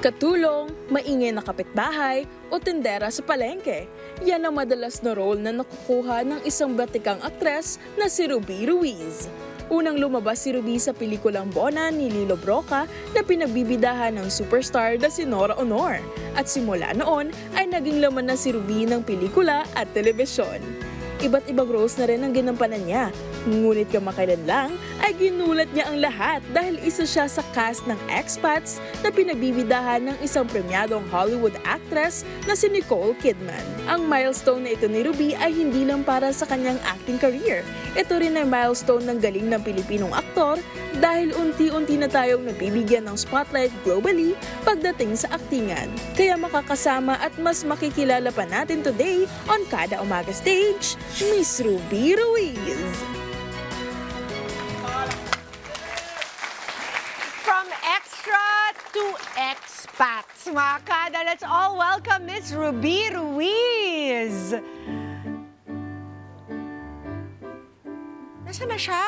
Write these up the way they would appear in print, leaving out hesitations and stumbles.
Katulong, maingay na kapitbahay o tendera sa palengke. Yan ang madalas na role na nakukuha ng isang batikang aktres na si Ruby Ruiz. Unang lumabas si Ruby sa pelikulang Bona ni Lilo Broca na pinagbibidahan ng superstar na si Nora Honor. At simula noon ay naging laman na si Ruby ng pelikula at telebisyon. Iba't ibang roles na rin ang ginampanan niya. Ngunit kamakailan lang ay ginulat niya ang lahat dahil isa siya sa cast ng Expats na pinagbibidahan ng isang premyadong Hollywood actress na si Nicole Kidman. Ang milestone na ito ni Ruby ay hindi lang para sa kanyang acting career. Ito rin ay milestone ng galing ng Pilipinong aktor dahil unti-unti na tayong nabibigyan ng spotlight globally pagdating sa aktingan. Kaya makakasama at mas makikilala pa natin today on Kada Umaga Stage, Miss Ruby Ruiz. From extra to expats, mga kada, let's all welcome Miss Ruby Ruiz. Nasaan na siya?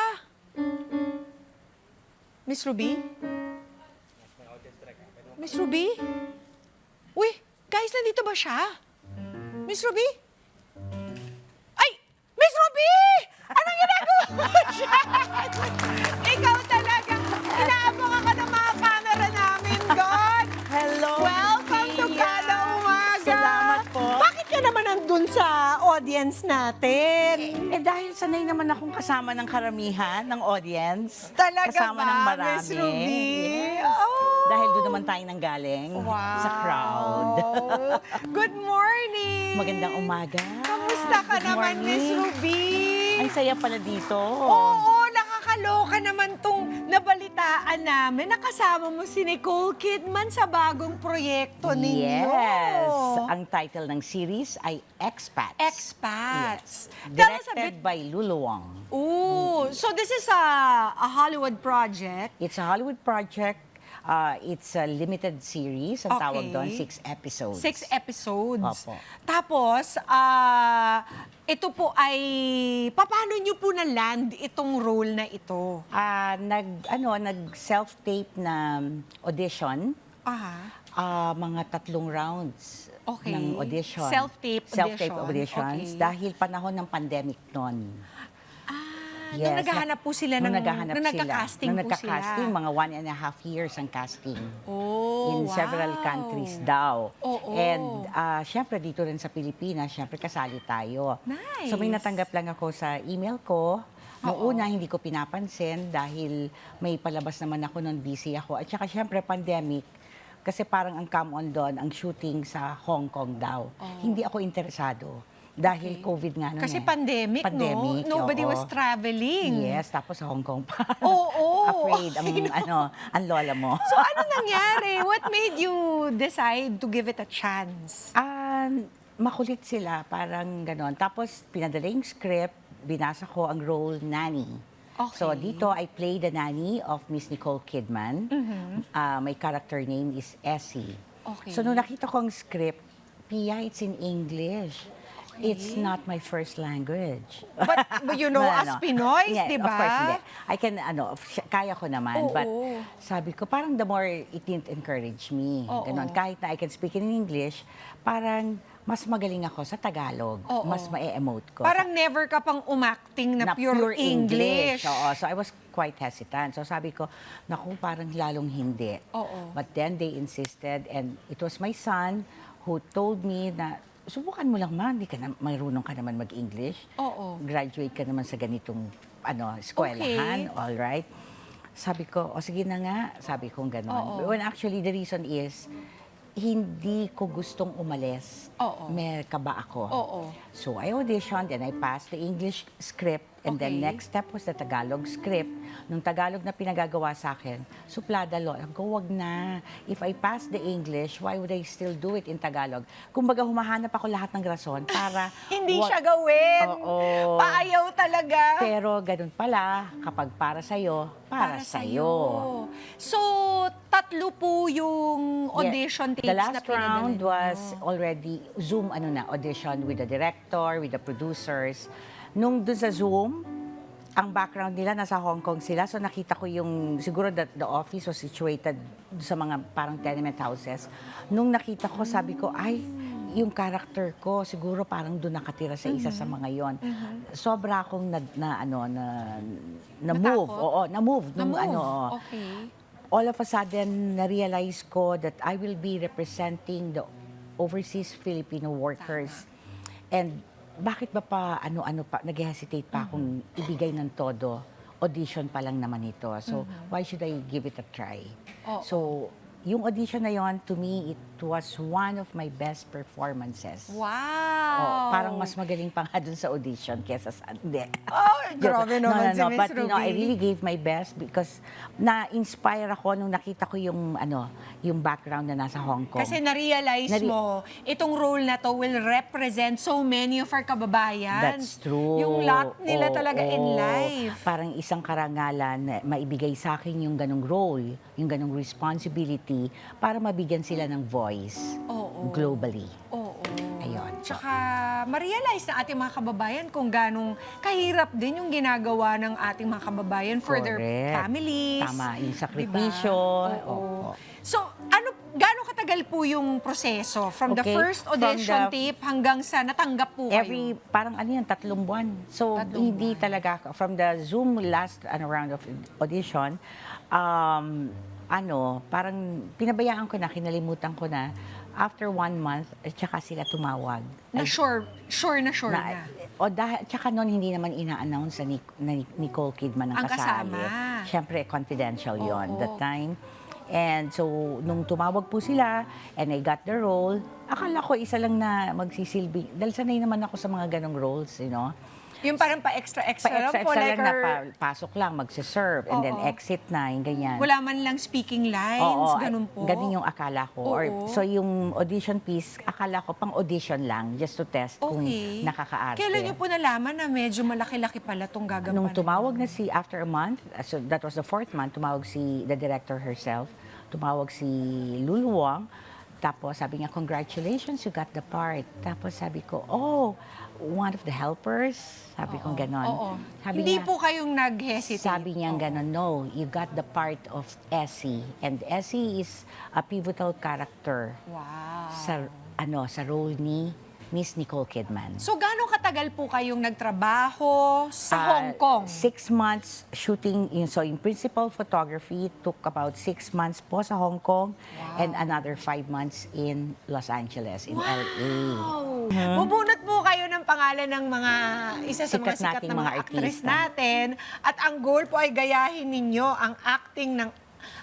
Miss Ruby? Miss Ruby? Uy, guys, nandito ba siya? Miss Ruby? Ay! Miss Ruby! Anong ginagawa mo dyan? Ikaw talaga. Inaabangan ka ng mga camera namin, God. Hello, Welcome to Pia. Kada Umaga. Salamat po. Bakit ka naman nandun sa audience natin? Dahil sanay naman akong kasama ng karamihan ng audience. Talaga kasama ba, ng marami. Miss Ruby? Yes. Oh. Dahil doon naman tayo nanggaling sa crowd. Good morning. Magandang umaga. Kamusta ka Good naman, morning. Miss Ruby? Ang saya pala dito. Oo, nakakaloka naman tong nabalitaan namin. Nakasama mo si Nicole Kidman sa bagong proyekto ninyo. Yes. Ang title ng series ay Expats. Expats. Yes. Tell us a Directed bit. by Lulu Wong. Ooh, so this is a Hollywood project. It's a Hollywood project. It's a limited series. Ang tawag Okay. doon, 6 episodes. 6 episodes. Opo. Tapos, ito po ay, paano nyo po na-land itong role na ito? Nag-self-tape na audition. Aha. Mga 3 rounds Okay. ng audition. Self-tape Self-tape audition. auditions. Okay. Dahil panahon ng pandemic noon. Nung naghahanap po sila Nung ng, naghahanap nung sila. nagka-casting Nung po nagka-casting, sila. mga 1.5 years ang casting. Oh, In several wow. countries daw. Oo. And syempre dito rin sa Pilipinas, syempre kasali tayo. Nice. So may natanggap lang ako sa email ko. Noong Oo. una, hindi ko pinapansin dahil may palabas naman ako noon, busy ako. At saka syempre pandemic, kasi parang ang come on doon, ang shooting sa Hong Kong daw. Hindi ako interesado. Dahil Okay. COVID nga noon Kasi pandemic, Pandemic, no? Nobody oo. was traveling. Yes, tapos sa Hong Kong pa. Oo. Afraid ang lola mo. So ano nangyari? What made you decide to give it a chance? Makulit sila, parang ganon. Tapos pinadala yung script, binasa ko ang role nanny. Okay. So dito, I play the nanny of Miss Nicole Kidman. My character name is Essie. Okay. So nung nakita ko ang script, Pia, it's in English. It's not my first language. But you know, as Pinoys, Yeah, di of course, ba? hindi. I can, kaya ko naman. Oo. But sabi ko, parang the more it didn't encourage me. Oo. Ganon. Kahit na I can speak in English, parang mas magaling ako sa Tagalog. Oo. Mas ma-emote ko. Parang never ka pang umacting na pure English. Oo. So I was quite hesitant. So sabi ko, naku, parang lalong hindi. Oo. But then they insisted, and it was my son who told me na, subukan mo lang hindi ka na, marunong ka naman mag-English. Oo. Graduate ka naman sa ganitong eskwelahan, Okay. all right. Sabi ko, sige na nga, sabi ko gano'n. Oo. When actually the reason is, hindi ko gustong umalis. Oo. May kaba ako. Oo. So I auditioned and I passed the English script, and then Okay. next step was the Tagalog script. Nung Tagalog na pinagagawa sa akin, suplada lo, wag na. If I pass the English, why would I still do it in Tagalog? Kumbaga, humahanap ako lahat ng rason para... Hindi siya gawin. Oo. Paayaw talaga. Pero ganun pala, kapag para sa'yo, para sa'yo. So, 3 po yung audition tapes The na last pinadala round niyo. was already Zoom audition with the director, with the producers. Nung dun sa Zoom, ang background nila, nasa Hong Kong sila. So nakita ko yung, siguro that the office was situated sa mga parang tenement houses. Nung nakita ko, sabi ko, ay, yung character ko, siguro parang doon nakatira sa isa sa mga yon. Sobra akong na-move. Natakot? Oo, na-move. Nung Na-move. Okay. all of a sudden, na-realize ko that I will be representing the overseas Filipino workers. And bakit ba pa ano-ano pa, nag-hesitate pa akong ibigay ng todo? Audition pa lang naman ito. So, why should I give it a try? Oo. So, yung audition na yon, to me, it was one of my best performances. Wow! Oh, parang mas magaling pa nga dun sa audition kesa sa... Hindi. Oh, grabe naman si Miss But, you know, I Ruby. really gave my best because na-inspire ako nung nakita ko yung, yung background na nasa Hong Kong. Kasi na-realize mo, itong role na to will represent so many of our kababayans. That's true. Yung lot nila Oo, talaga in oo. life. Parang isang karangalan na maibigay sa akin yung ganong role, yung ganong responsibility para mabigyan sila ng voice Oo. globally. Oo. Ayun. Tsaka ma-realize na ating mga kababayan kung ganong kahirap din yung ginagawa ng ating mga kababayan for their Correct. families. Tama, yung sakripisyo. Diba? Oo. Oo. So, gaano katagal po yung proseso? From the Okay, first from audition the- tape hanggang sa natanggap po kayo? Parang 3 buwan. So, 3 hindi buwan. talaga, from the Zoom last round of audition, parang pinabayaan ko na, kinalimutan ko na, after 1 month, tsaka sila tumawag. Na sure na. Tsaka noon hindi naman ina-announce na Nicole Kidman ang Ang kasama. Siyempre, confidential yon Oo. that time. And so, nung tumawag po sila, and I got the role, akala ko isa lang na magsisilbi. Dahil sanay naman ako sa mga ganong roles, you know. Yung parang pa-extra-extra lang po. Pa-extra Like lang na pasok lang, magsiserve, and then Oo. exit na, yung ganyan. wala man lang speaking lines, Oo, ganun po. ganun yung akala ko. Oo. So yung audition piece, akala ko pang audition lang, just to test kung Okay. nakakaarte. Kailan niyo po nalaman na medyo malaki-laki pala itong gagampanan? Nung tumawag na after a month, so that was the 4th month, tumawag the director herself, tumawag si Lulu Wang, tapos sabi niya, congratulations, you got the part. Tapos sabi ko, oh, one of the helpers, sabi kong ganon. Oo. Sabi Hindi niya, po kayong nag-hesitate? sabi niya ganon, no, you got the part of Essie. And Essie is a pivotal character Wow. sa role ni Miss Nicole Kidman. So, gano'ng katagal po kayong nagtrabaho sa Hong Kong? 6 months shooting, so in principal photography, took about 6 months po sa Hong Kong and another 5 months in Los Angeles, in LA. Wow! Bubunot po kayo ng pangalan ng mga isa sa mga Sikat sikat nating na mga mga actress artista. natin. At ang goal po ay gayahin ninyo ang acting ng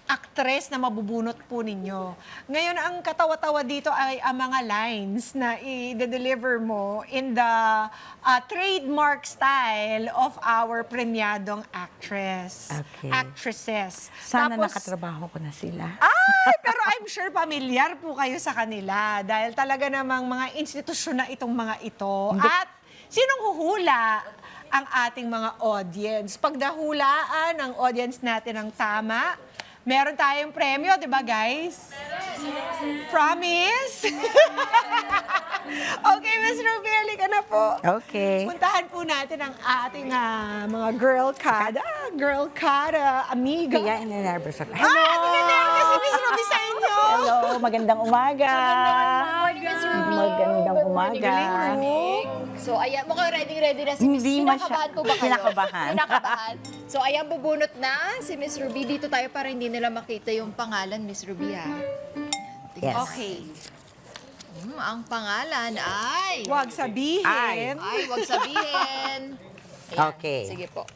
actress na mabubunot po ninyo. Ngayon, ang katawa-tawa dito ay ang mga lines na i-deliver mo in the trademark style of our premiadong actresses. Sana Tapos, nakatrabaho ko na sila. ay, pero I'm sure familiar po kayo sa kanila dahil talaga namang mga institusyon na itong mga ito. At sinong huhula ang ating mga audience? Pag nahulaan ang audience natin ng tama, meron tayong premyo, di ba guys? Promise? Okay, Miss Ruby, halika na po. Okay. Puntahan po natin ang ating mga girl kada, amiga. Kaya in-nervous ako. Nagkakaroon si Miss Ruby sa inyo. Hello, magandang umaga. Morning, Miss Ruby. Magandang umaga. So, ayan, mukhang ready na si Miss. Hindi Kinakabahan po ba kayo? Kinakabahan. Kinakabahan. So, ayan, bubunot na si Miss Ruby. Dito tayo para hindi nila makita yung pangalan, Miss Ruby, ha? Yes. Okay. Ang pangalan ay... Huwag sabihin. Ay. Wag sabihin. Ayan, Okay. Sige po.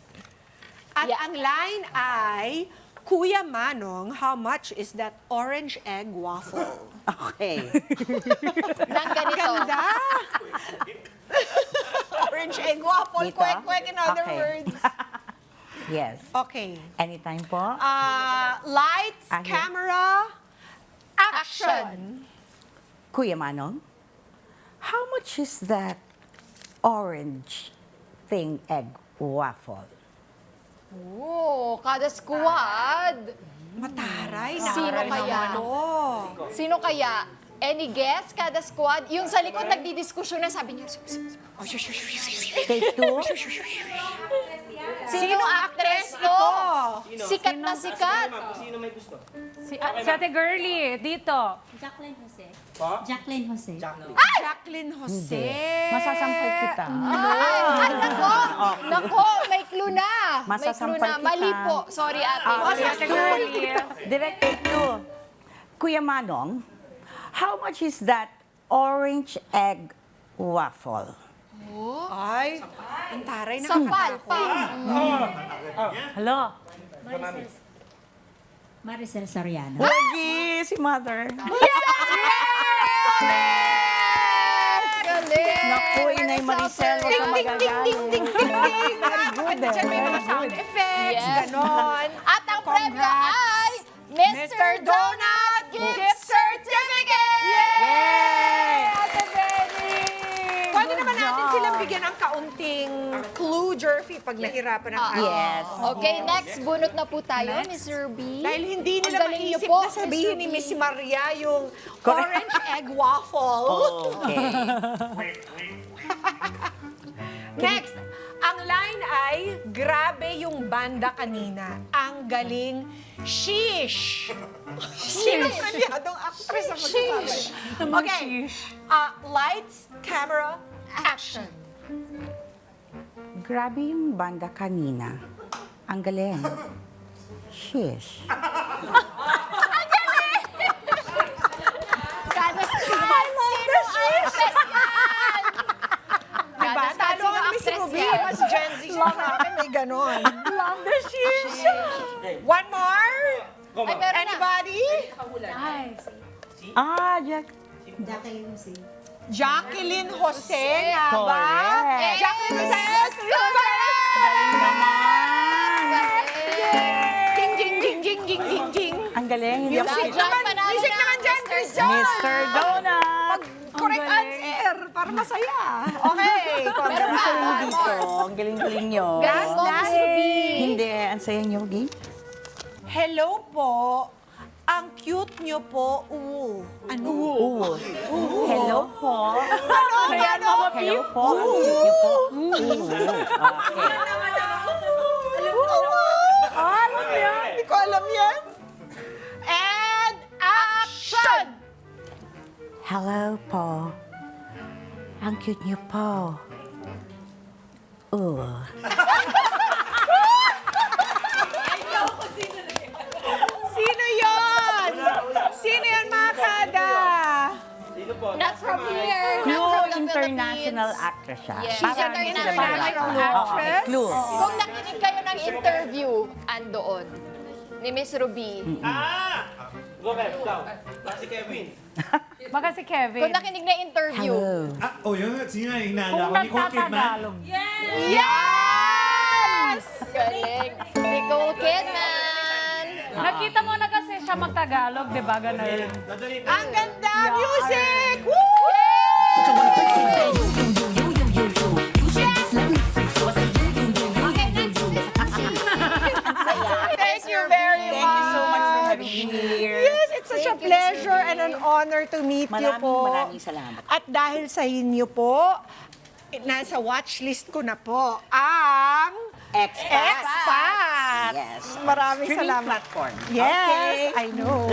At Yeah. ang line ay, Kuya Manong, how much is that orange egg waffle? Okay. Nang ganito. Ganda! Orange egg waffle, Dito? kwek-kwek in other Okay. words. Yes. Okay. Anytime po. Lights, Ah, here. camera, action! Kuya Manong, how much is that orange thing egg waffle? Oh, kada squad. Mataray, Sino nakaray kaya? naman to. Sino kaya? Any guess? Kada squad? Yung sa likod nagdidiskusyon na sabi niya, Take 2. Sino actress to? Sikat na sikat. Si Ate Girlie, dito. Jacqueline Jose. Jacqueline Jose. Jacqueline Jose. Masasampal kita. Ay, nako! Nako, may clue na. May clue Masasampal na. kita. Mali po. Sorry, ate. Si Ate Girlie. Directed to Kuya Manong, how much is that orange egg waffle? Ay, ang taray na. Sampal pa. Hello. Maricel Soriano. Lagi si Mother. Galing! Naku, Inay Maricel, huwag ka magagaling. Very good. Diyan may mga sound effects, Yes. ganon. At ang premyo ay Mr. Donut Gift Certificate! Yay! Ate Benny! Pwede naman natin silang bigyan ng kaunting clue, Jerfy, pag nahirapan ang ating. Yes. Okay, next. Bunot na po tayo, Mr. B. Dahil hindi nila Ang galing niyo maisip po, na sabihin Mr. ni B. Miss Maria yung orange egg waffle. Okay. Next, ang line ay, grabe yung banda kanina. Ang galing, sheesh. Sino kalyadong actress ang magsasabi? Okay, lights, camera, action. Grabe yung banda kanina. Ang galing. Shish. Ganos naman! Sino actress yan? Diba? Ganos Talo sino ang Miss actress Ruby, yan? mas Gen Z siya namin, may ganon. Love the sheesh. One more? Ay, meron na. Anybody? Jack. Jacqueline Jose. Jacqueline Jose nga ba? Correct. Jacqueline Jose! Galing naman. Jing, jing, jing, jing, jing, jing, jing. Ang galing. Hindi ako Music naman, panalo music na, naman dyan, Mr. Christian. Mr. Donut. Correct answer, para masaya. Okay, Ang dito. Ang galing-galing nyo. Gas, Mr. B. Hindi. Ang saya nyo, Gi. Hello po. Ang cute nyo po. Ano? Hello po. Ano? Hello po. Ang cute nyo po. Okay. Alam yan? Hindi ko alam yan. And action! Hello po. Ang cute niyo po. Sino yon? Sino yon, mga kada? Not from here. Clue Not from the international Philippines. actress siya. Yes. Parang She's an hindi sila international mahirapan. Oo, actress? Clue. Kung nakinig kayo ng interview, andoon. Ni Miss Ruby. Go, Kev, ikaw. Si Kevin. Baka si Kevin. Kung nakinig na interview. Hello. Yun, sige nga, hinala Kung ko. Nicole Kidman. nagtatagalog. Yes! Galing. Nicole Kidman. Nakita mo na kasi siya magtagalog, di ba? Ganun. Ang ganda! Music! Woo! Thank you very much. Thank you so much for having me here. Yes, it's such a pleasure and an honor to meet you po. Maraming salamat. At dahil sa inyo po, nasa watchlist ko na po ang Expat. Yes. Maraming Streaming salamat. platform. Yes, Okay. I know.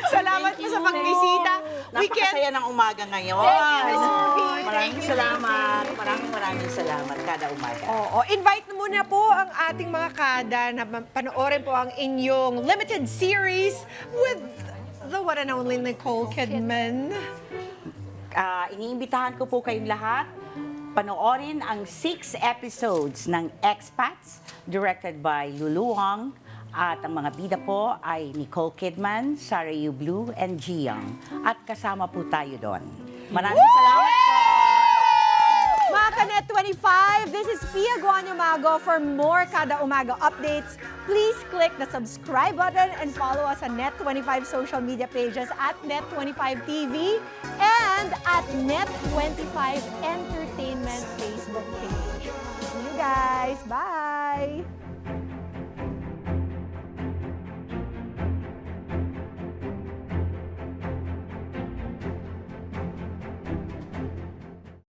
Salamat po sa pagbisita. We can Napakasaya ng umaga ngayon. Thank you, Miss Ruby. Maraming salamat. Maraming salamat kada umaga. Oo, invite na muna po ang ating mga kada na panoorin po ang inyong limited series with the one and only Nicole Kidman. Iniimbitahan ko po kayong lahat panoorin ang 6 episodes ng Expats directed by Lulu Wang. At ang mga bida po ay Nicole Kidman, Sarah Yu Blue, and Ji Young. At kasama po tayo doon. Maraming salamat po! Mga Kanet 25, this is Pia Guanyamago. For more Kada Umaga updates, please click the subscribe button and follow us on Net25 social media pages at Net25 TV and at Net25 Entertainment Facebook page. See you guys. Bye!